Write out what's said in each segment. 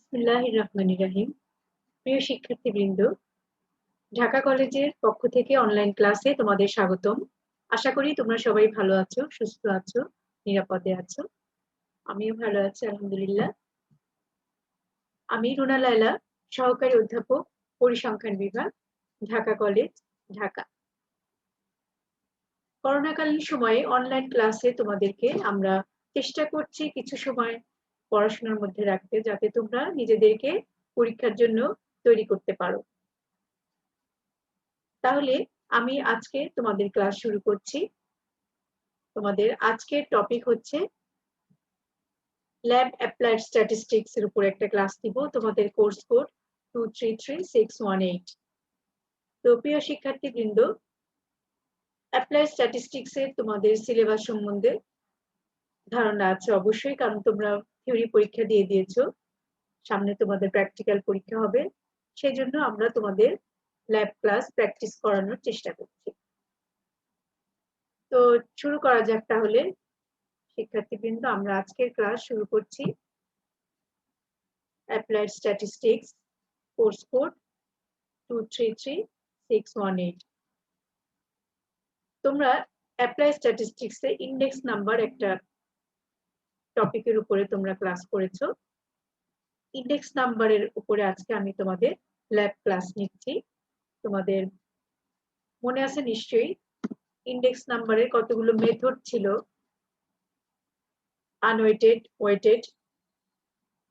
বিসমিল্লাহির রহমানির রহিম। প্রিয় শিক্ষার্থীবৃন্দ, ঢাকা কলেজের পক্ষ থেকে অনলাইন ক্লাসে তোমাদের স্বাগতম। আশা করি তোমরা সবাই ভালো আছো, সুস্থ আছো, নিরাপদে আছো। আমিও ভালো আছি আলহামদুলিল্লাহ। আমি রুনা লায়লা, সহকারী অধ্যাপক, পরিসংখ্যান বিভাগ, ঢাকা কলেজ, ঢাকা। করোনাকালীন সময়ে অনলাইন ক্লাসে তোমাদেরকে আমরা চেষ্টা করছি কিছু সময় পড়াশোনার মধ্যে রাখতে, যাতে তোমরা নিজেদেরকে পরীক্ষার জন্য তৈরি করতে পারো। তাহলে আমি আজকে তোমাদের ক্লাস শুরু করছি। তোমাদের আজকের টপিক হচ্ছে ল্যাব অ্যাপ্লাইড স্ট্যাটিস্টিক্স এর উপর একটা ক্লাস দিব। তোমাদের কোর্স কোড 233618। তো প্রিয় শিক্ষার্থীবৃন্দ, অ্যাপ্লাইড স্ট্যাটিস্টিক্স এর তোমাদের সিলেবাস সম্বন্ধে ধারণা আছে অবশ্যই, কারণ তোমরা থিওরি পরীক্ষা দিয়ে দিয়েছো। সামনে তোমাদের প্র্যাকটিক্যাল পরীক্ষা হবে, সেজন্য আমরা তোমাদের ল্যাব ক্লাস প্র্যাকটিস করানোর চেষ্টা করছি। তো শুরু করা যাক তাহলে। শিক্ষার্থীবৃন্দ, আমরা আজকের ক্লাস শুরু করছি। Applied statistics, course code 233618। তোমরা অ্যাপ্লাইড স্ট্যাটিস্টিক্স এ ইন্ডেক্স নাম্বার একটা টপিকের উপরে তোমরা ক্লাস করেছো। ইন্ডেক্স নাম্বারের উপরে আজকে আমি তোমাদের ল্যাব ক্লাস নিচ্ছি। তোমাদের মনে আছে নিশ্চয়ই ইন্ডেক্স নাম্বারের কতগুলো মেথড ছিল। Unweighted, weighted,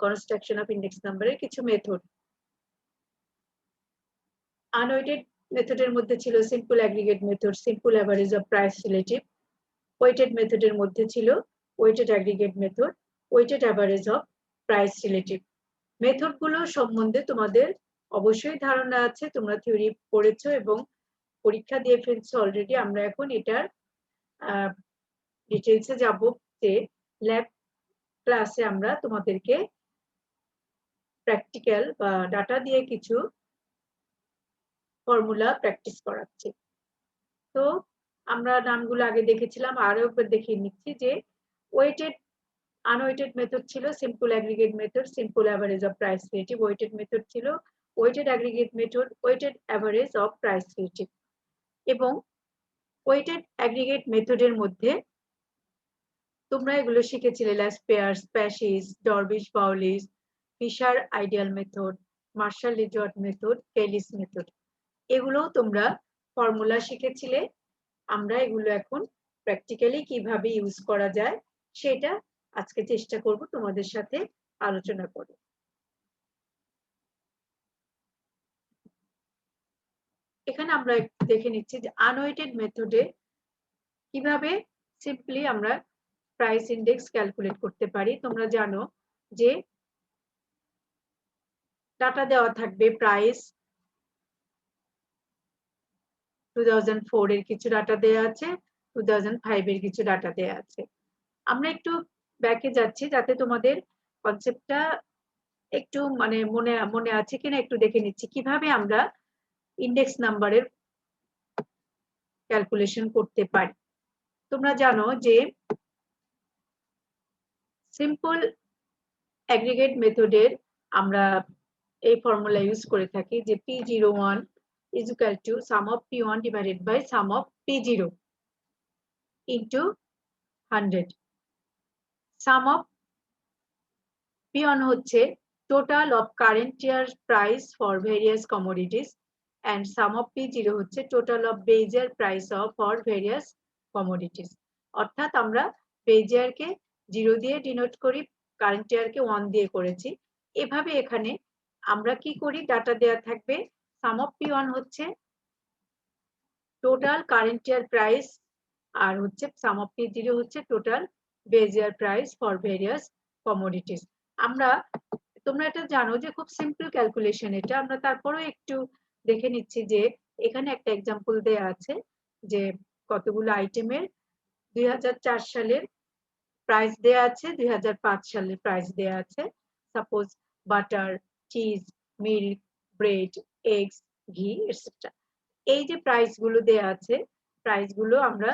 construction of index নাম্বারের কিছু মেথড। আনওয়েটেড মেথডের মধ্যে ছিল simple aggregate method, simple average of price relative. Weighted মেথডের মধ্যে ছিল weighted aggregate method, weighted average of price relative. মেথডগুলো সম্বন্ধে তোমাদের অবশ্যই ধারণা আছে, তোমরা থিওরি পড়েছো এবং পরীক্ষা দিয়ে ফেলছো অলরেডি। আমরা এখন এটার ডিটেলসে যাব, যে ল্যাব ক্লাসে আমরা তোমাদেরকে প্র্যাকটিক্যাল বা ডাটা দিয়ে কিছু ফর্মুলা প্র্যাকটিস করাচ্ছি। তো আমরা নামগুলো আগে দেখেছিলাম, আরো একবার দেখিয়ে নিচ্ছি যে ওয়েটেড আনওয়েটেড মেথড ছিল simple aggregate method, simple average of price relative. Weighted method ছিল weighted aggregate method, weighted average of price relative. এবং ওয়েটেড অ্যাগ্রিগেট মেথডের মধ্যে তোমরা এগুলো শিখেছিলে: Laspeyres, Paasche, Dorbish Bowley, Fisher ideal method, Marshall Edgeworth method, Kelly's method. এগুলো তোমরা formula শিখেছিলে। আমরা এগুলো এখন প্র্যাকটিক্যালি কিভাবে ইউজ করা যায় সেটা আজকে চেষ্টা করব তোমাদের সাথে আলোচনা করে। এখানে আমরা দেখে নিচ্ছি যে আনওয়েটেড মেথডে কিভাবে সিম্পলি আমরা প্রাইস ইন্ডেক্স ক্যালকুলেট করতে পারি। তোমরা জানো যে ডাটা দেওয়া থাকবে, প্রাইস 2004 এর কিছু ডাটা দেওয়া আছে, 2005 এর কিছু ডাটা দেওয়া আছে। আমরা একটু ব্যাকে যাচ্ছি যাতে তোমাদের কনসেপ্টটা একটু মানে মনে আছে কিনা একটু দেখে নিচ্ছি কিভাবে আমরা ইন্ডেক্স নাম্বারের ক্যালকুলেশন করতে পারি। তোমরা জানো যে সিম্পল অ্যাগ্রিগেট মেথডের আমরা এই ফর্মুলা ইউজ করে থাকি যে P01 is equal to sum of P1 divided by sum of P0 into 100. Sum of P1 হচ্ছে total of current year price for various commodities and sum of P0 হচ্ছে total of base year price of for various commodities. অর্থাৎ আমরা base year কে 0 দিয়ে denote করি, current year কে 1 দিয়ে করেছি। এভাবে এখানে আমরা কি করি, ডাটা দেয়া থাকবে sum of P1 হচ্ছে টোটাল কারেন্ট ইয়ার প্রাইস, আর হচ্ছে sum of P0 হচ্ছে total base year price for various commodities. আমরা তোমরা এটা জানো যে খুব সিম্পল ক্যালকুলেশন এটা, আমরা তারপরেও একটু দেখে নিচ্ছি যে এখানে একটা এক্সাম্পল দেয়া আছে যে কতগুলো আইটেমের 2004 সালের প্রাইস দেয়া আছে, 2005 সালের প্রাইস দেয়া আছে। Suppose butter, cheese, milk, bread, eggs, ঘি এটসেট্রা। এই যে প্রাইস গুলো দেয়া আছে, প্রাইস গুলো আমরা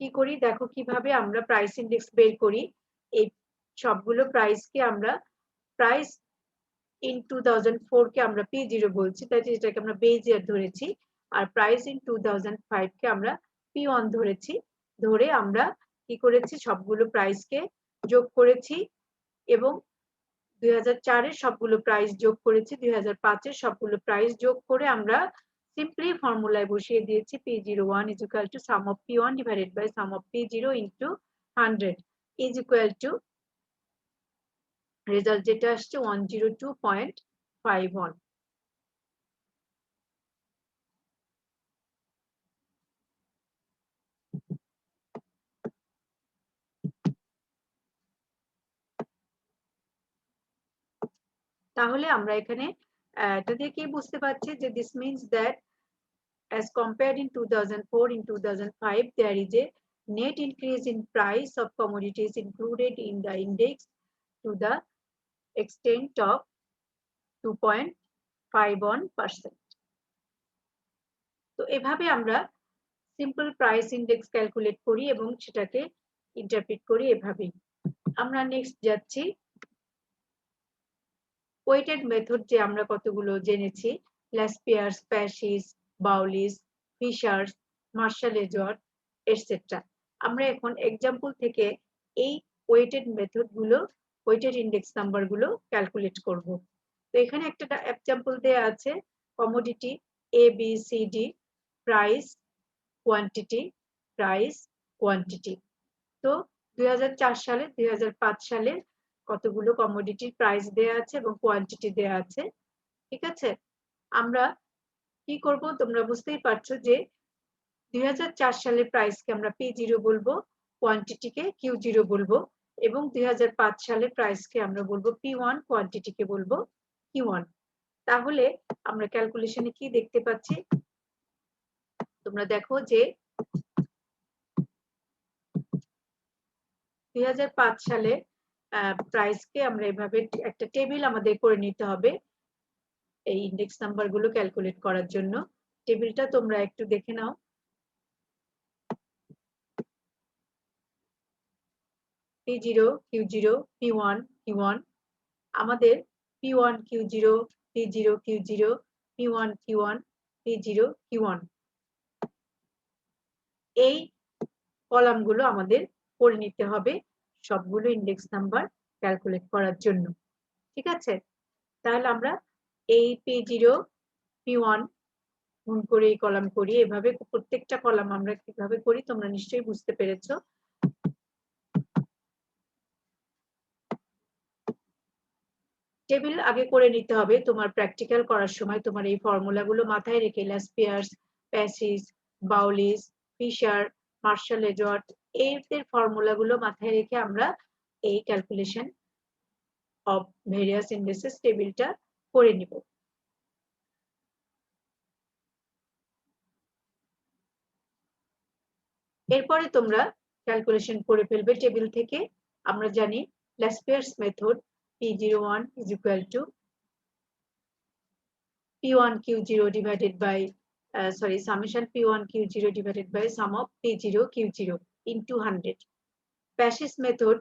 কি করি দেখো কিভাবে আমরা প্রাইস ইন্ডেক্স বের করি। এই সবগুলো প্রাইসকে আমরা প্রাইস ইন 2004 কে আমরা P0 বলছি, তাই এটাকে আমরা বেজ ইয়ার ধরেছি। আর প্রাইস ইন 2005 কে আমরা P1 ধরেছি। ধরে আমরা কি করেছি, সবগুলো প্রাইসকে যোগ করেছি এবং 2004 এর সবগুলো প্রাইস যোগ করেছি, 2005 এর সবগুলো প্রাইস যোগ করে আমরা সিম্পলি ফর্মুলায় বসিয়ে দিয়েছি P01 is equal to sum of P1 divided by sum of P0 into 100 is equal to result যেটা আসছে 102.51। তাহলে আমরা এখানে এটা দিয়ে কি বুঝতে পারছি যে this means that as compared in 2004 in 2005 there is a net increase in price of commodities included in the index to the extent of 2.51%। তো এভাবে আমরা সিম্পল প্রাইস ইন্ডেক্স ক্যালকুলেট করি এবং সেটাকে ইন্টারপ্রিট করি এভাবেই। আমরা নেক্সট যাচ্ছি ওয়েটেড মেথড, যে আমরা কতগুলো জেনেছি, ল্যাসপিয়ার্স, প্যাসিস, বাউলিস, ফিশার্স, মার্শাল-এজর এটসেট্রা। আমরা এখন এক্সাম্পল থেকে এই ওয়েটেড মেথড গুলো, ওয়েটেড ইন্ডেক্স নাম্বার গুলো ক্যালকুলেট করব। তো এখানে একটা এক্সাম্পল দেয়া আছে, commodity A B C D, price, quantity, price, quantity. তো 2004 সালে 2005 সালে কতগুলো কমোডিটির প্রাইস দেয়া আছে এবং কোয়ান্টিটি দেয়া আছে, ঠিক আছে। আমরা কি করব, তোমরা বুঝতেই পারছো যে 2004 সালের প্রাইসকে আমরা P0 বলবো, কোয়ান্টিটিকে Q0 বলবো এবং 2005 সালের প্রাইসকে আমরা বলবো P1, কোয়ান্টিটিকে বলবো Q1। তাহলে আমরা ক্যালকুলেশনে কি দেখতে পাচ্ছি, তোমরা দেখো যে 2005 সালে প্রাইসকে আমরা এভাবে একটা টেবিল আমাদের করে নিতে হবে এই ইন্ডেক্স নাম্বার গুলো ক্যালকুলেট করার জন্য। টেবিলটা তোমরা একটু দেখে নাও। P0, Q0, P1, Q1, আমাদের P1, Q0, P0, Q0, P1, Q1, P0, Q1 এই কলামগুলো আমাদের করে নিতে হবে সবগুলো ইন্ডেক্স নাম্বার ক্যালকুলেট করার জন্য, ঠিক আছে। তাহলে আমরা এই P0, P1 গুণ করে এই কলাম করি, এভাবে প্রত্যেকটা কলাম আমরা কিভাবে করি তোমরা নিশ্চয়ই বুঝতে পেরেছো। টেবিল আগে করে নিতে হবে, তোমার প্র্যাকটিক্যাল করার সময় তোমার এই ফর্মুলাগুলো মাথায় রেখে ল্যাসপিয়ার্স, প্যাসিস, বাউলিস, ফিশার, মার্শাল-এজর এদের ফর্মুলাগুলো মাথায় রেখে আমরা এই ক্যালকুলেশন অফ ভেরিয়াস ইন্ডেক্সেস টেবিলটা করে নিব। এরপরে তোমরা ক্যালকুলেশন করে ফেলবে টেবিল থেকে। আমরা জানি ল্যাসপিয়ার্স method P01 is equal to P1 Q0 divided by summation P1 Q0 divided by sum of P0 Q0 into 100. Pasch's method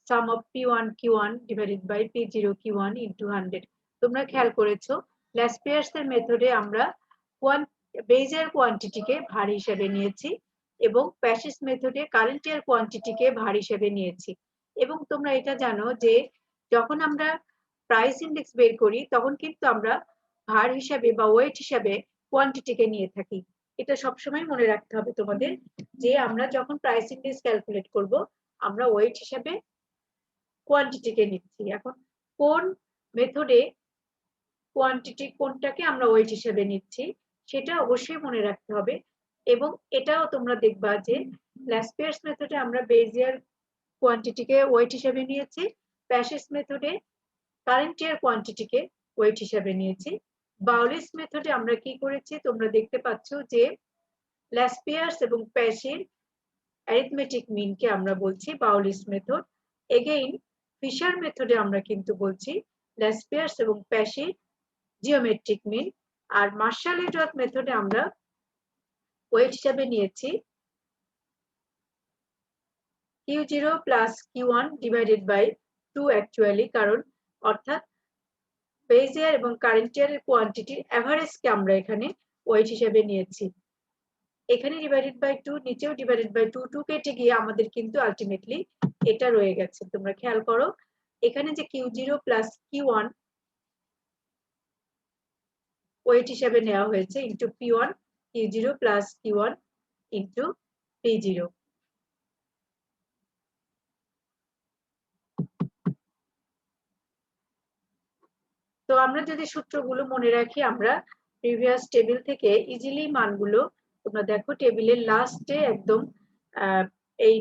sum of P1 Q1 divided by P0 Q1 into 100. তোমরা খেয়াল করেছো ল্যাসপিয়ার্স এর মেথডে আমরা বেজের কোয়ান্টিটিকে ভার হিসেবে নিয়েছি এবং প্যাসিস মেথডে কারেন্ট ইয়ার কোয়ান্টিটিকে ভার হিসেবে নিয়েছি। এবং তোমরা এটা জানো যে যখন আমরা প্রাইস ইন্ডেক্স বের করি তখন কিন্তু আমরা ভার হিসাবে বা ওয়েট হিসাবে কোয়ান্টিটিকে নিয়ে থাকি। এটা সবসময় মনে রাখতে হবে তোমাদের যে আমরা যখন প্রাইস ইন্ডেক্স ক্যালকুলেট করব আমরা ওয়েট হিসাবে কোয়ান্টিটিকে নিচ্ছি। এখন কোন মেথডে কোয়ান্টিটি কোনটাকে আমরা ওয়েট হিসেবে নিচ্ছি সেটা অবশ্যই মনে রাখতে হবে। এবং এটাও তোমরা দেখবা যে ল্যাসপিয়ার্স মেথডে আমরা বেজ ইয়ার কোয়ান্টিটিকে ওয়েট হিসেবে নিয়েছি, প্যাসিস মেথডে কারেন্ট ইয়ার কোয়ান্টিটিকে ওয়েট হিসেবে নিয়েছি। বাউলিস মেথডে আমরা কি করেছি তোমরা দেখতে পাচ্ছ যে ল্যাসপিয়ার্স এবং প্যাসির অ্যারিথমেটিক মিনকে আমরা বলছি বাউলিস মেথড। এগেইন ফিশার মেথডে আমরা কিন্তু বলছি ল্যাসপিয়ার্স এবং প্যাসির জিওমেট্রিক মিন। আর মার্শাল-এজর মেথডে আমরা ওয়েট হিসাবে নিয়েছি Q0 plus Q1 divided by 2 actually, কারণ অর্থাৎ বেজ ইয়ার এবং কারেন্ট ইয়ারের কোয়ান্টিটির এভারেজকে আমরা এখানে ওয়েট হিসেবে নিয়েছি। এখানে ডিভাইডেড বাই 2, নিচেও ডিভাইডেড বাই 2, 2 কেটে গিয়ে আমাদের কিন্তু আলটিমেটলি এটা রয়ে গেছে। তোমরা খেয়াল করো এখানে যে Q0 প্লাস Q1 ওয়েট হিসেবে নেওয়া হয়েছে into P1, Q0 plus Q1 into P0। তো আমরা যদি সূত্রগুলো মনে রাখি, আমরা প্রিভিয়াস টেবিল থেকে ইজিলি মানগুলো, তোমরা দেখো টেবিলের লাস্টে একদম এই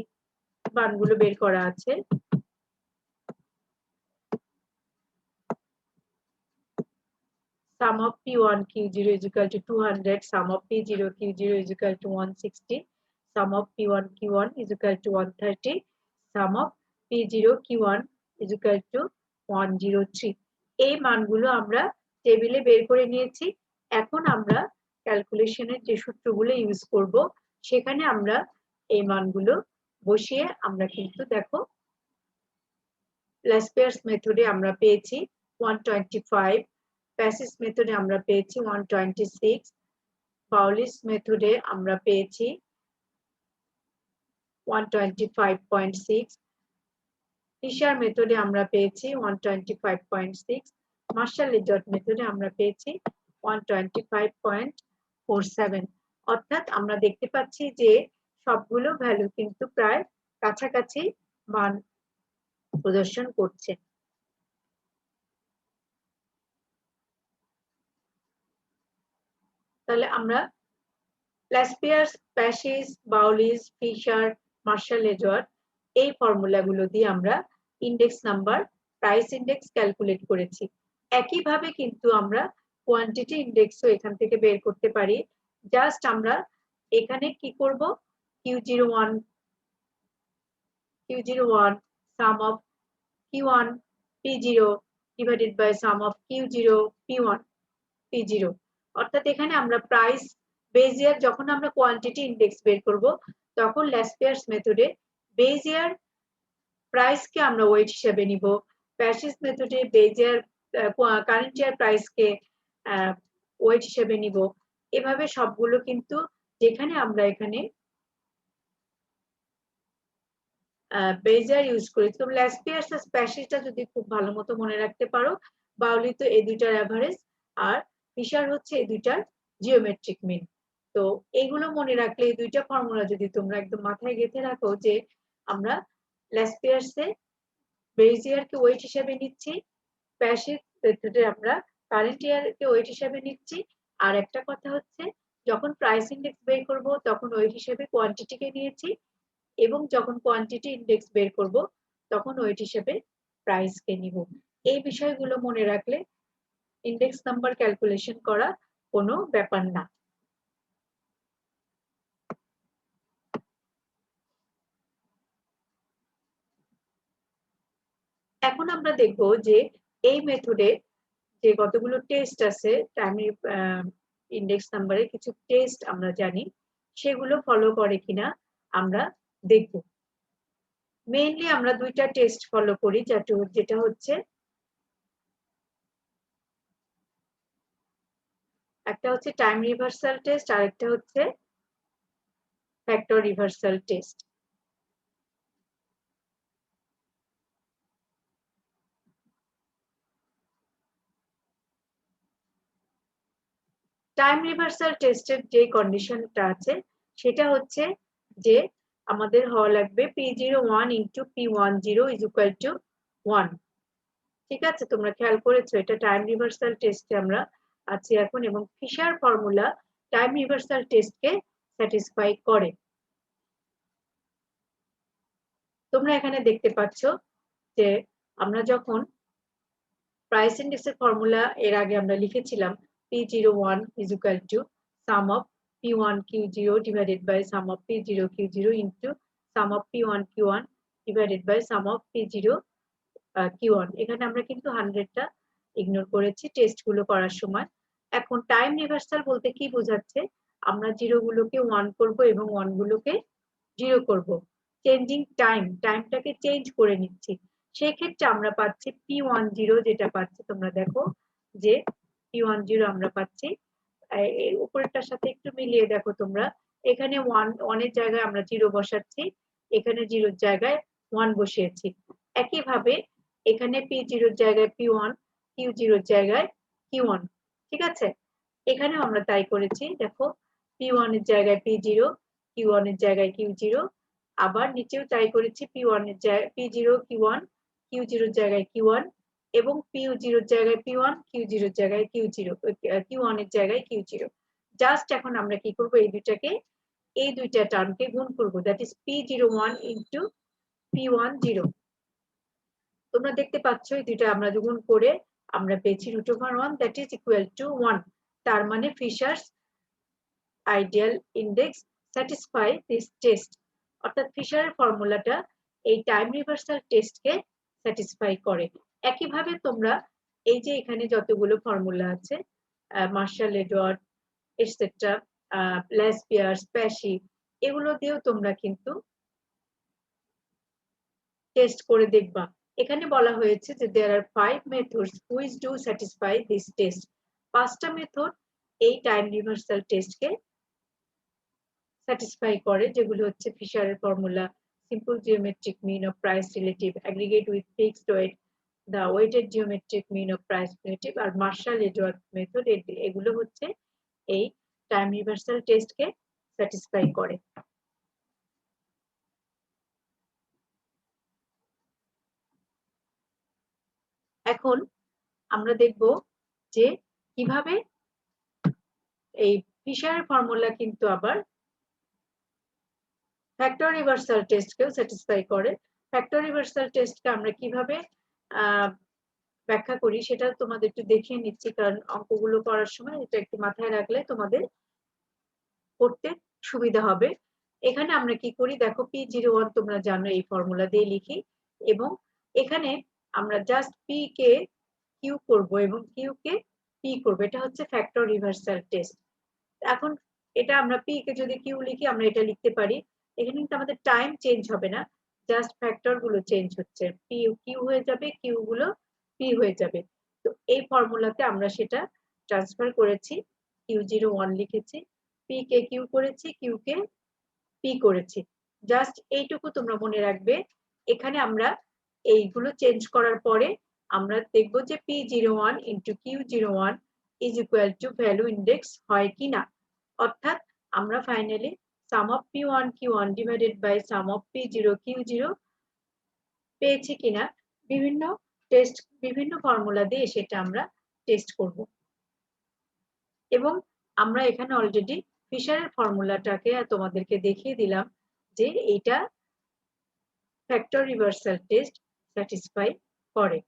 মানগুলো বের করা আছে। Sum of P1 Q0 is equal to 200, sum of P0 Q0 is equal to 160, sum of P1 Q1 is equal to 130, sum of P0 Q1 is equal to 103। এই মানগুলো আমরা টেবিলে বের করে নিয়েছি। এখন আমরা ক্যালকুলেশনের যে সূত্রগুলো ইউজ করব সেখানে আমরা এই মানগুলো বসিয়ে আমরা কিন্তু দেখো ল্যাসপিয়ার্স মেথডে আমরা পেয়েছি 125, প্যাসিস মেথডে আমরা পেয়েছি 126, পাউলিস মেথডে আমরা পেয়েছি 125.6, ফিশার মেথডে আমরা পেয়েছি 125.6, মার্শাল-লিজট মেথডে আমরা পেয়েছি 125.47। অর্থাৎ আমরা দেখতে পাচ্ছি যে সবগুলো ভ্যালু কিন্তু প্রায় কাছাকাছি মান প্রদর্শন করছে। তাহলে আমরা ল্যাসপিয়ার্স, প্যাসিস, বাউলিস, ফিশার, মার্শাল-লিজট এই ফর্মুলাগুলো দিয়ে আমরা index number, price index calculate করেছি। একইভাবে কিন্তু আমরা কোয়ান্টিটি ইন্ডেক্সও এখান থেকে বের করতে পারি। জাস্ট আমরা এখানে কি করব, Q01 sum of Q1 P0 divided by sum of Q0 P1 P0। অর্থাৎ এখানে আমরা প্রাইস বেজ ইয়ার, যখন আমরা কোয়ান্টিটি ইন্ডেক্স বের করব তখন ল্যাসপিয়ার্স মেথডে বেজ ইয়ার প্রাইসকে আমরা ওয়েট হিসেবে নিব, প্যাসিস মেথডে বেজ ইয়ার কারেন্ট ইয়ার প্রাইসকে ওয়েট হিসেবে নিব। এভাবে সবগুলো কিন্তু যেখানে আমরা এখানে বেজ ইয়ার ইউজ করি। তো ল্যাসপিয়ার্স আর প্যাসিসটা যদি খুব ভালো মতো মনে রাখতে পারো, বাউলি তো এই দুইটার এভারেজ, আর ফিশার হচ্ছে এই দুইটার জিওমেট্রিক মিন। তো এইগুলো মনে রাখলে এই দুইটা ফর্মুলা যদি তোমরা একদম মাথায় গেঁথে রাখো যে আমরা ল্যাসপিয়ার্সে বেজ ইয়ারকে ওয়েট হিসেবে নিচ্ছি, প্যাসিস মেথডে আমরা কারেন্ট ইয়ারকে ওয়েট হিসেবে নিচ্ছি, আর একটা কথা হচ্ছে যখন প্রাইস ইন্ডেক্স বের করব তখন ওয়েট হিসেবে কোয়ান্টিটিকে নিয়েছি, এবং যখন কোয়ান্টিটি ইন্ডেক্স বের করব তখন ওয়েট হিসেবে প্রাইসকে নিব। এই বিষয়গুলো মনে রাখলে ইন্ডেক্স নাম্বার ক্যালকুলেশন করা কোনো ব্যাপার না। এখন আমরা দেখব যে এই মেথডে যে কতগুলো টেস্ট আছে, টাইম ইন্ডেক্স নাম্বারের কিছু টেস্ট আমরা জানি, সেগুলো ফলো করে কিনা আমরা দেখব। মেইনলি আমরা দুইটা টেস্ট ফলো করি, যেটা হচ্ছে একটা হচ্ছে টাইম রিভার্সাল টেস্ট আর একটা হচ্ছে factor reversal test. Time reversal টেস্টের যে কন্ডিশনটা আছে সেটা হচ্ছে যে আমাদের হওয়া লাগবে P01 into P10 is equal to 1। ঠিক আছে, তোমরা খেয়াল করেছো এটা টাইম রিভার্সাল টেস্টে আমরা আছি এখন, এবং ফিশার ফর্মুলা টাইম রিভার্সাল টেস্টকে স্যাটিসফাই করে। তোমরা এখানে দেখতে পাচ্ছ যে আমরা যখন প্রাইস ইন্ডেক্সের ফর্মুলা এর আগে আমরা লিখেছিলাম P01 is equal to sum of P1 Q0 divided by sum of P0 Q0 into sum of P1 Q1 divided by sum of P0 Q1। এখানে আমরা কিন্তু 100টা ইগনোর করেছি টেস্ট গুলো করার সময়। এখন টাইম রিভার্সাল বলতে কি বোঝাচ্ছে, আমরা জিরো গুলোকে 1 করব এবং 1 গুলোকে 0 করব, চেঞ্জিং টাইমটাকে চেঞ্জ করে নিচ্ছি। সেই ক্ষেত্রে আমরা পাচ্ছি P10 যেটা পাচ্ছি তোমরা দেখো যে P10 আমরা পাচ্ছি এর উপরেরটার সাথে একটু মিলিয়ে দেখো তোমরা এখানে 1 এর জায়গায় আমরা 0 বসাচ্ছি এখানে 0 এর জায়গায় 1 বসিয়েছি একইভাবে এখানে P0 এর জায়গায় P1 Q0 এর জায়গায় Q1 ঠিক আছে এখানেও আমরা তাই করেছি দেখো P1 এর জায়গায় P0 Q1 এর জায়গায় Q0 আবার নিচেও তাই করেছি P1 এর জায়গায় P0 Q1 Q0 এর জায়গায় Q1 এবং P0 এর জায়গায় P1 Q0 এর জায়গায় Q0 Q1 এর জায়গায় Q0 জাস্ট এখন আমরা কি করব এই দুইটা টার্মকে গুণ করব that is P01 into P10 তোমরা দেখতে পাচ্ছ এই দুইটা আমরা গুণ করে আমরা পেয়েছি √1 দ্যাট ইজ ইকুয়াল টু 1 তার মানে Fisher's ideal index satisfy this test অর্থাৎ ফিশারের ফর্মুলাটা এই টাইম রিভার্সাল টেস্টকে স্যাটিসফাই করে একইভাবে তোমরা এই যে এখানে যতগুলো ফর্মুলা আছে মার্শাল এডওয়ার্ড এটসেট্রা ল্যাসপিয়ার্স প্যাশি এগুলো দিয়েও তোমরা কিন্তু টেস্ট করে দেখবা এখানে বলা হয়েছে যে there are 5 methods which do satisfy this test পাঁচটা মেথড এই টাইম রিভার্সাল টেস্টকে স্যাটিসফাই করে যেগুলো হচ্ছে ফিশারের formula simple geometric mean of price relative aggregate with fixed weight the weighted geometric mean of price relative আর মার্শাল এডওয়ার্ড মেথড এগুলো হচ্ছে এই টাইম রিভার্সাল টেস্টকে স্যাটিসফাই করে এখন আমরা দেখব যে কিভাবে এই ফিশারের ফর্মুলা কিন্তু আবার ফ্যাক্টর রিভার্সাল টেস্টকেও স্যাটিসফাই করে ফ্যাক্টর রিভার্সাল টেস্টকে আমরা কিভাবে ব্যাখ্যা করি সেটা তোমাদের একটু দেখিয়ে নিচ্ছি কারণ অঙ্কগুলো করার সময় এটা একটু মাথায় রাখলে তোমাদের করতে সুবিধা হবে এখানে আমরা কি করি দেখো P01 তোমরা জানো এই ফর্মুলা দিয়ে লিখি এবং এখানে আমরা জাস্ট P কে Q করব এবং Q কে P করব এটা হচ্ছে ফ্যাক্টর রিভার্সাল টেস্ট এখন এটা আমরা P কে যদি Q লিখি আমরা এটা লিখতে পারি এখানে কিন্তু আমাদের টাইম চেঞ্জ হবে না জাস্ট ফ্যাক্টর গুলো চেঞ্জ হচ্ছে P Q হয়ে যাবে Q গুলো P হয়ে যাবে তো এই ফর্মুলাতে আমরা সেটা ট্রান্সফার করেছি Q01 লিখেছি P কে Q করেছি Q কে P করেছি জাস্ট এইটুকু তোমরা মনে রাখবে এখানে আমরা এইগুলো চেঞ্জ করার পরে আমরা দেখব যে P01 into Q01 is equal to value index হয় কিনা অর্থাৎ আমরা finally sum of P1 Q1 divided by sum of P0 Q0 পেয়েছি কিনা বিভিন্ন ফর্মুলা দিয়ে সেটা আমরা টেস্ট করব এবং আমরা এখানে অলরেডি ফিশারের ফর্মুলাটাকে তোমাদেরকে দেখিয়ে দিলাম যে এটা ফ্যাক্টর রিভার্সাল টেস্ট স্যাটিসফাই করে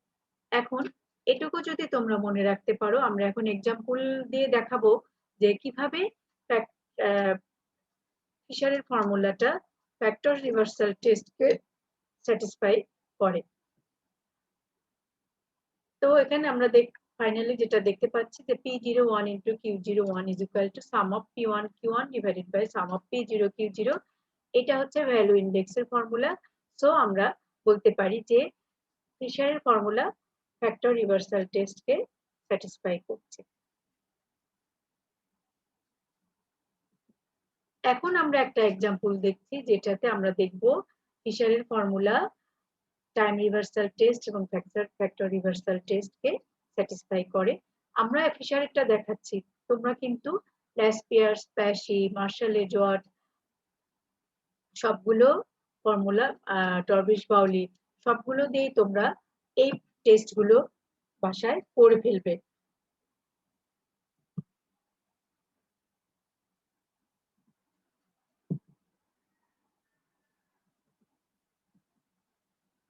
এখন এটুকু যদি তোমরা মনে রাখতে পারো আমরা এখন এক্সাম্পল দিয়ে দেখাবো যে কিভাবে ফিশারের ফর্মুলাটা ফ্যাক্টর রিভার্সাল টেস্টকে স্যাটিসফাই করে তো এখানে আমরা ফাইনালি যেটা দেখতে পাচ্ছি যে P01 into Q01 is equal to sum of P1 Q1 divided by sum of P0 Q0 এটা হচ্ছে ভ্যালু ইনডেক্সের ফর্মুলা সো আমরা বলতে পারি যে ফিশারের ফর্মুলা ফ্যাক্টর রিভার্সাল টেস্টকে স্যাটিসফাই করছে এখন আমরা একটা এক্সাম্পল দেখছি যেটাতে আমরা দেখব ফিশারের ফর্মুলা টাইম রিভার্সাল টেস্ট এবং ফ্যাক্টর রিভার্সাল টেস্টকে স্যাটিসফাই করে আমরা ফিশারেরটা দেখাচ্ছি তোমরা কিন্তু ল্যাসপিয়ার্স প্যাশি মার্শাল এডওয়ার্ড সবগুলো ফর্মুলা টরবিশ বাউলি সবগুলো দিয়ে তোমরা এই টেস্টগুলো বাসায় করে ফেলবে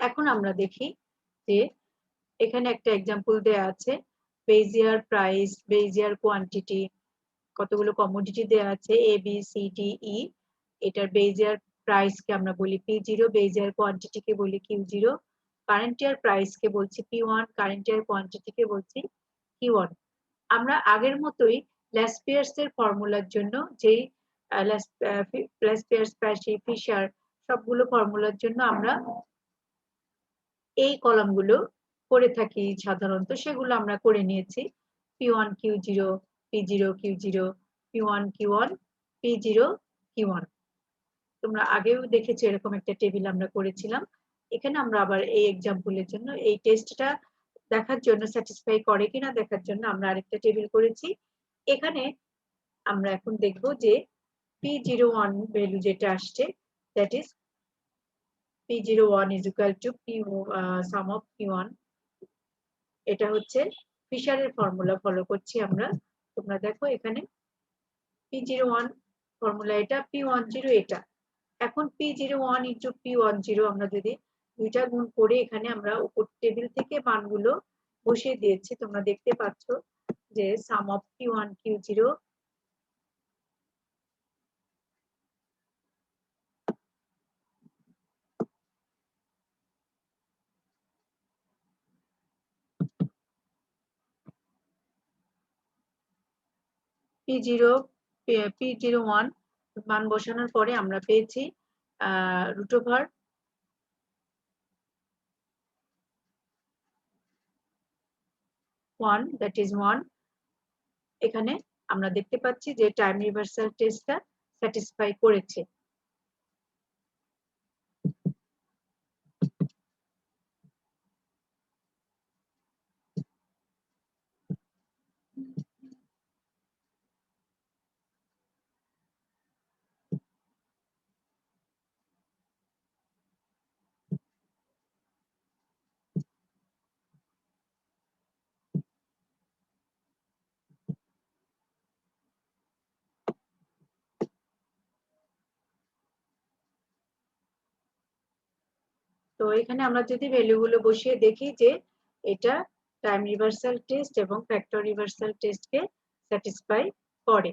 এখন আমরা দেখি যে এখানে একটা এক্সাম্পল দেয়া আছে বেজিয়ার প্রাইস বেজিয়ার কোয়ান্টিটি কতগুলো কমোডিটি দেয়া আছে এ বি সি ডি ই এটার বেজিয়ার প্রাইস কে আমরা বলি P0 বেজিয়ার কোয়ান্টিটি কে বলি Q0 কারেন্ট ইয়ার প্রাইস কে বলছি P1 কারেন্ট ইয়ার কোয়ান্টিটি কে বলছি Q1 আমরা আগের মতোই ল্যাসপিয়ার্স এর ফর্মুলার জন্য যেই ল্যাসপিয়ার্স প্যাশি ফিশার সবগুলো ফর্মুলার জন্য আমরা এই কলামগুলো করে থাকি সাধারণত, সেগুলো আমরা করে নিয়েছি। P1 Q0 P0 Q0 P1 Q1 P0 Q1। তোমরা আগেও দেখেছো এরকম একটা টেবিল আমরা করেছিলাম। এখানে আমরা আবার এই এক্সাম্পলের জন্য এই টেস্টটা দেখার জন্য, স্যাটিসফাই করে কিনা দেখার জন্য আমরা আরেকটা টেবিল করেছি। এখানে আমরা এখন দেখব যে P01 ভ্যালু যেটা আসছে, that is P01 is equal to sum of P1। এটা হচ্ছে ফিশারের ফর্মুলা ফলো করছি আমরা। তোমরা দেখো এখানে P01 ফর্মুলা এটা, P10 এটা। এখন P01 ইন্টু P10 আমরা যদি দুইটা গুণ করে এখানে আমরা উপর টেবিল থেকে মানগুলো বসিয়ে দিয়েছি। তোমরা দেখতে পাচ্ছ যে সাম অফ P1 Q0 P01 মান বসানোর পরে আমরা পেয়েছি রুট ওভার 1, দ্যাট ইজ 1। এখানে আমরা দেখতে পাচ্ছি যে টাইম রিভার্সাল টেস্টটা স্যাটিসফাই করেছে। তো এখানে আমরা যদি ভ্যালুগুলো বসিয়ে দেখি যে এটা টাইম রিভার্সাল টেস্ট এবং ফ্যাক্টর রিভার্সাল টেস্টকে স্যাটিসফাই করে।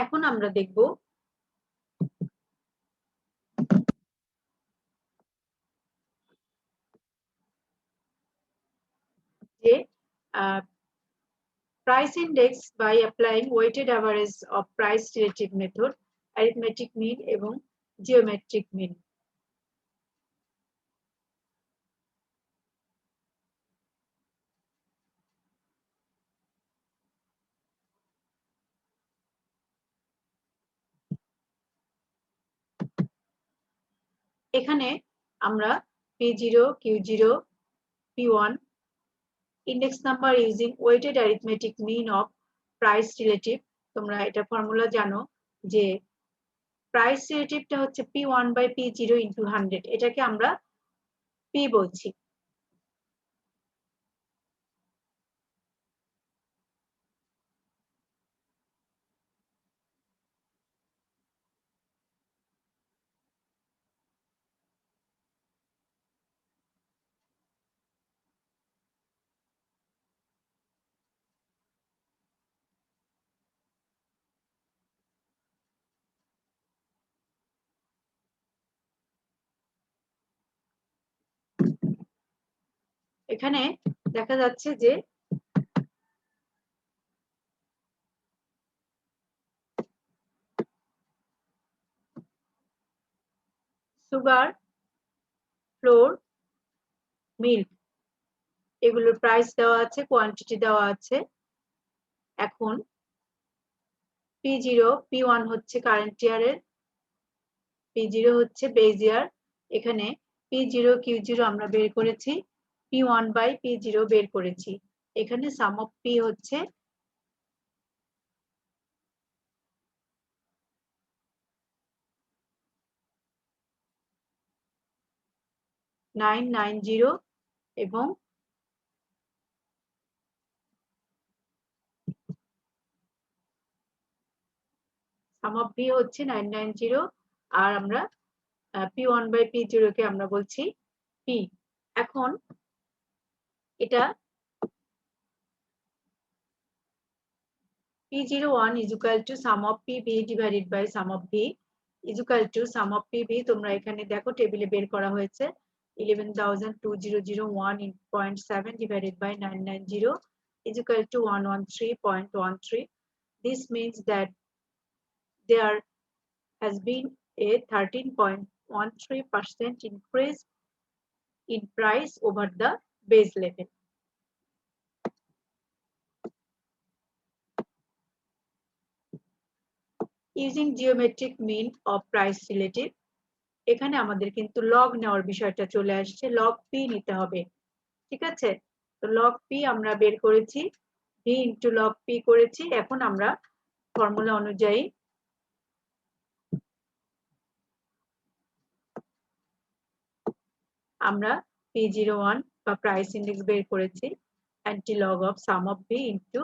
এখন আমরা দেখব যে price index by applying weighted average of price relative method, arithmetic mean এবং geometric mean। এখানে আমরা P0 Q0 P1 index number using weighted arithmetic mean of price relative। তোমরা এটা ফর্মুলা জানো যে প্রাইস রিলেটিভটা হচ্ছে P1 বাই P0 ইন্টু 100, এটাকে আমরা P বলছি। এখানে দেখা যাচ্ছে যে সুগার, ফ্লোর, মিল্ক এগুলোর প্রাইস দেওয়া আছে, কোয়ান্টিটি দেওয়া আছে। এখন P0 P1 হচ্ছে কারেন্ট ইয়ারের, P0 হচ্ছে বেজ ইয়ার। এখানে P0 Q0 আমরা বের করেছি, P1 বাই P0 বের করেছি। এখানে সাম অফ P হচ্ছে 990 এবং সাম অফ P হচ্ছে 990 আর আমরা P1 বাই P0 কে আমরা বলছি P। এখন এটা P01 is equal to sum of PB divided by sum of B is equal to sum of PB। তোমরা এখানে দেখো টেবিলে বের করা হয়েছে 11,2001.7 divided by 990 is equal to 113.13. This means that there has been a 13.13% increase in price over the base level. Using geometric mean of price relative, এখানে আমাদের কিন্তু লগ নেওয়ার বিষয়টা চলে আসছে, লগ পি নিতে হবে, ঠিক আছে? তো লগ পি আমরা বের করেছি, ভি ইনটু লগ পি করেছি। এখন আমরা ফর্মুলা অনুযায়ী আমরা P01 বা প্রাইস ইন্ডেক্স বের করেছি, anti log of sum of V into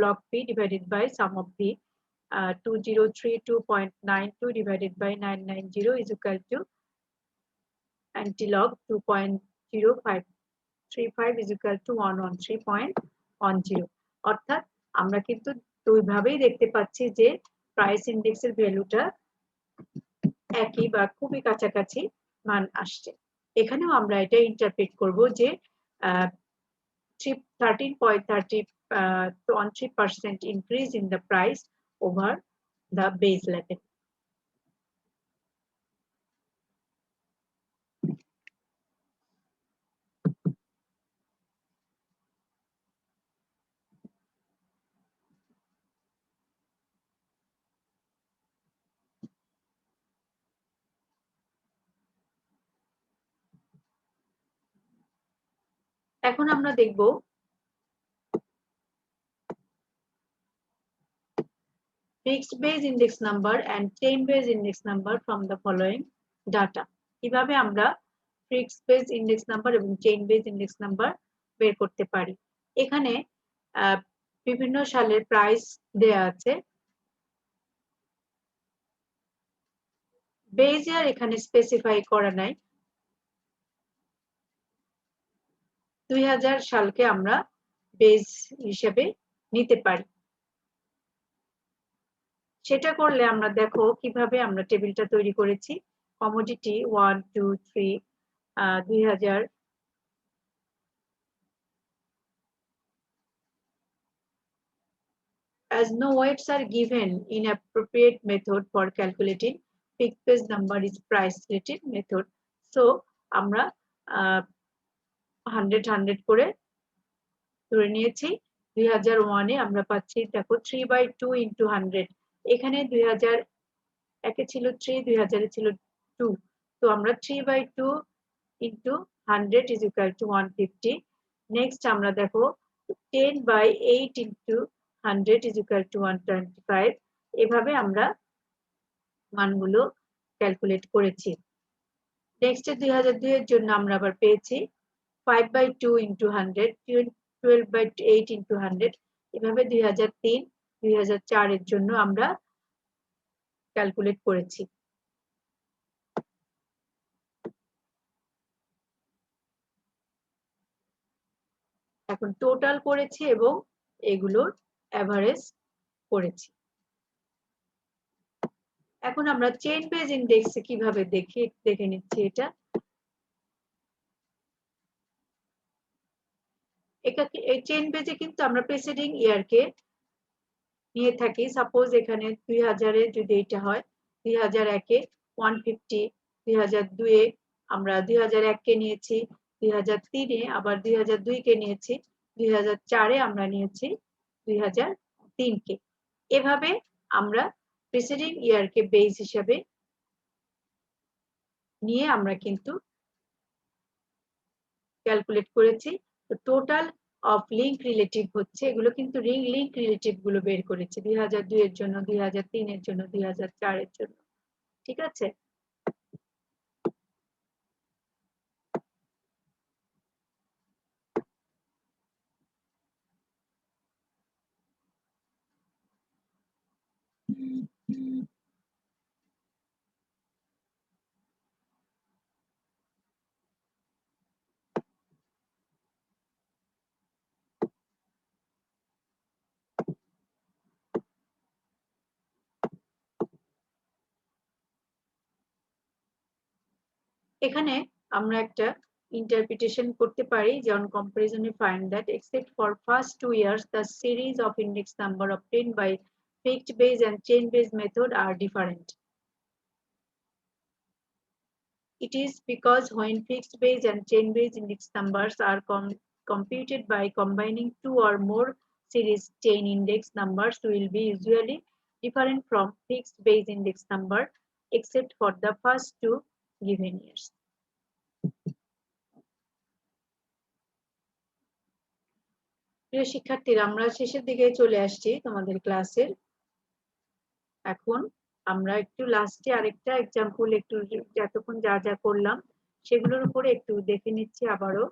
log P divided by sum of V, 2032.92 divided by 990 is equal to anti-log 2.0535 is equal to 113.10। অর্থাৎ আমরা কিন্তু দুইভাবেই দেখতে পাচ্ছি যে প্রাইস ইন্ডেক্সের ভ্যালুটা একই বা খুবই কাছাকাছি মান আসছে। এখানেও আমরা এটা ইন্টারপ্রেট করব যে 13.13% increase in the price over the base level. এখন আমরা দেখব fixed base index number and chain base index number from the following data। কিভাবে আমরা fixed base index number এবং chain base index number বের করতে পারি। এখানে বিভিন্ন সালের প্রাইস দেয়া আছে, বেজ ইয়ার এখানে স্পেসিফাই করা নাই। 2000 সালকে আমরা বেজ হিসেবে নিতে পারি। সেটা করলে আমরা দেখো কিভাবে আমরা টেবিলটা তৈরি করেছি। Commodity 1 2 3 2000, as no weights are given in appropriate method for calculating fixed base number is price relative method, so আমরা 100 100 করে ধরে নিয়েছি। 2001 এ আমরা পাচ্ছি দেখো 3/2 into 100, এখানে 2001 এ ছিল 3, 2000 এ ছিল 2, তো আমরা 3/2 into 100 is equal to 150। Next আমরা দেখো 10/8 into 100 is equal to 125। এভাবে আমরা মানগুলো ক্যালকুলেট করেছি। নেক্সট 2002 এর জন্য আমরা আবার পেয়েছি 5/2 into 100, 12/8 into 100। এভাবে 2003 2004 এর জন্য আমরা ক্যালকুলেট করেছি। এখন টোটাল করেছি এবং এগুলোর এভারেজ করেছি। এখন আমরা চেইন বেজ ইন্ডেক্স কিভাবে দেখে নিচ্ছি। এটা এই চেইন বেজে কিন্তু আমরা প্রিসিডিং ইয়ারকে নিয়ে থাকি। সাপোজ এখানে 2000 এ যদি এটা হয়, 2001 এ 150, 2002 এ আমরা 2001 কে নিয়েছি, 2003 এ আবার 2002 কে নিয়েছি, 2004 এ আমরা নিয়েছি 2003 কে। এভাবে আমরা প্রিসিডিং ইয়ারকে বেস হিসেবে নিয়ে আমরা কিন্তু ক্যালকুলেট করেছি। তো টোটাল অফ লিংক রিলেটিভ হচ্ছে, এগুলো কিন্তু লিংক রিলেটিভ গুলো বের করেছি 2002 এর জন্য, 2003 এর জন্য, 2004 এর জন্য, ঠিক আছে? এখানে আমরা একটা interpretation করতে পারি যে on comparison we find that except for first 2 years the series of index number obtained by fixed base and chain base method are different. It is because when fixed base and chain base index numbers are computed by combining 2 or more series chain index numbers will be usually different from fixed base index number except for the first 2 given years. প্রিয় শিক্ষার্থীরা, আমরা শেষের দিকে চলে আসছি তোমাদের ক্লাসের। এখন আমরা একটু লাস্টে আরেকটা এক্সাম্পল একটু যতক্ষণ যা যা করলাম সেগুলোর উপরে একটু দেখে নিচ্ছি। আবারও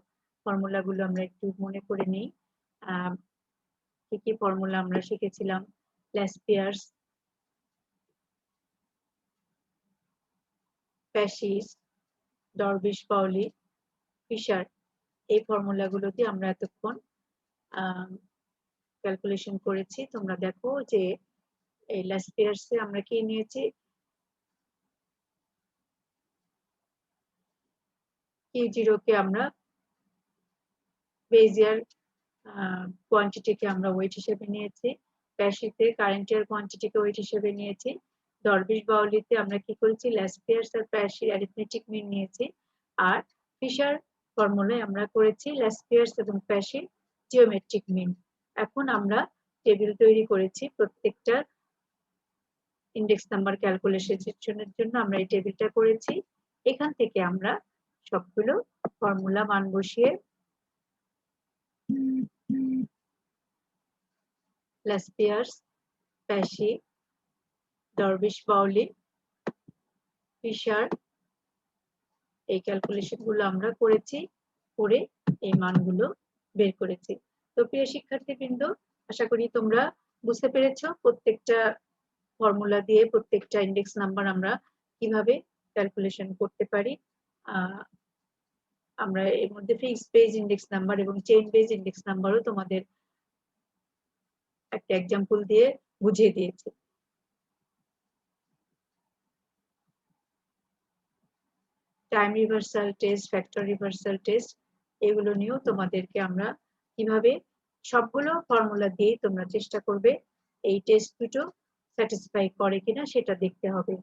ফর্মুলাগুলো আমরা একটু মনে করে নিই। কি কি ফর্মুলা আমরা শিখেছিলাম? ল্যাসপিয়ার্স, প্যাসিস, ডরবিশ পাউলি, ফিশার, এই ফর্মুলাগুলো দিয়ে আমরা এতক্ষণ ক্যালকুলেশন করেছি। তোমরা দেখো যে এই ল্যাসপিয়ার্সে আমরা কি নিয়েছি, Q0 কে আমরা বেজিয়ার কোয়ান্টিটিকে আমরা ওয়েট হিসেবে নিয়েছি, প্যাসিতে কারেন্ট ইয়ার কোয়ান্টিটিকে ওয়েট হিসেবে নিয়েছি, ডরবিশ বাউলিতে আমরা কি করেছি, ল্যাসপিয়ার্স আর প্যাসির অ্যারিথমেটিক মিন নিয়েছি, আর ফিশার ফর্মুলায় আমরা করেছি ল্যাসপিয়ার্স এবং প্যাসির জিওমেট্রিক মিন। এখন আমরা টেবিল তৈরি করেছি প্রত্যেকটা ইন্ডেক্স নাম্বার ক্যালকুলেশনের জন্য আমরা এই টেবিলটা করেছি। এখান থেকে আমরা সবগুলো ফর্মুলা মান বসিয়ে ল্যাসপিয়ার্স, প্যাসি, ডরবিশ বাউলি, ফিশার এই ক্যালকুলেশন গুলো আমরা করেছি, করে এই মানগুলো বের করেছি। তো প্রিয় শিক্ষার্থীবৃন্দ, আশা করি তোমরা বুঝতে পেরেছো প্রত্যেকটা ফর্মুলা দিয়ে প্রত্যেকটা ইন্ডেক্স নাম্বার আমরা কিভাবে ক্যালকুলেশন করতে পারি। আমরা এর মধ্যে ফিক্সড বেজ ইন্ডেক্স নাম্বার এবং চেইন বেজ ইন্ডেক্স নাম্বারও তোমাদের একটা এক্সাম্পল দিয়ে বুঝিয়ে দিয়েছি। Time reversal test, factor reversal test, এগুলো নিয়েও তোমাদেরকে আমরা কিভাবে সবগুলো ফর্মুলা দিয়ে তোমরা চেষ্টা করবে এই টেস্ট দুটো স্যাটিসফাই করে কিনা সেটা দেখতে হবে।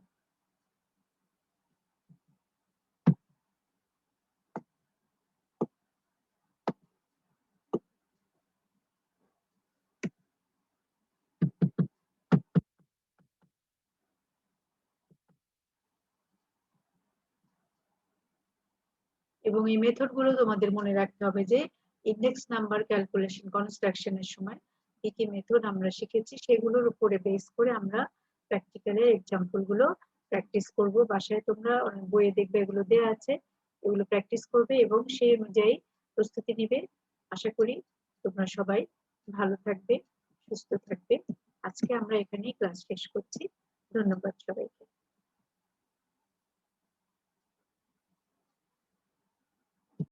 এবং এই মেথড গুলো তোমাদের মনে রাখতে হবে যে ইন্ডেক্স নাম্বার ক্যালকুলেশন কনস্ট্রাকশনের সময় কি কি মেথড আমরা শিখেছি সেগুলোর উপরে বেস করে আমরা প্র্যাকটিক্যালের এক্সাম্পল গুলো প্র্যাকটিস করব। বাসায় তোমরা বইয়ে দেখবে এগুলো দেওয়া আছে, এগুলো প্র্যাকটিস করবে এবং সেই অনুযায়ী প্রস্তুতি নিবে। আশা করি তোমরা সবাই ভালো থাকবে, সুস্থ থাকবে। আজকে আমরা এখানেই ক্লাস শেষ করছি। ধন্যবাদ সবাই।